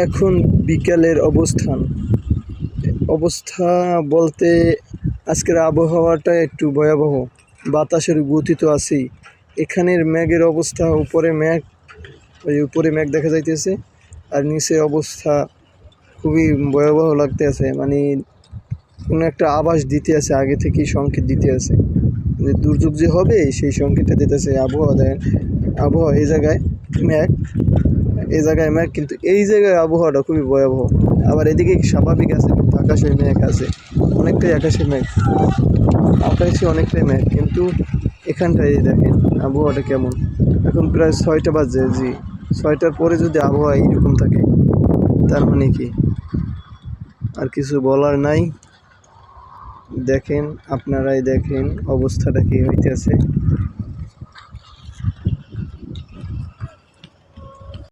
এখন বিকালের অবস্থা বলতে আজকের আবহাওয়াটা একটু ভয়াবহ। বাতাসের গতি তো আছেই। এখানের মেঘের অবস্থা, উপরে মেঘ দেখা যাইতেছে, আর নিচে অবস্থা খুবই ভয়াবহ লাগতেছে। মানে কোনো একটা আভাস দিতে আছে, আগে থেকেই সংকেত দিতে আছে যে দুর্যোগ যে হবে, সেই সংকেতটা দিতেছে আবহাওয়া। এই জায়গায় মেঘ, কিন্তু এই জায়গায় আবহাওয়াটা খুবই ভয়াবহ। আবার এদিকে স্বাভাবিক আছে, কিন্তু আকাশে মেঘ আছে, আকাশে অনেকটাই মেঘ, কিন্তু এখানটায় দেখেন আবহাওয়াটা কেমন। এখন প্রায় 6টা বাজে, জি 6টার পরে যদি আবহাওয়া এইরকম থাকে, তার মানে কি আর কিছু বলার নাই। দেখেন, আপনারাই দেখেন অবস্থাটা কি হইতেছে।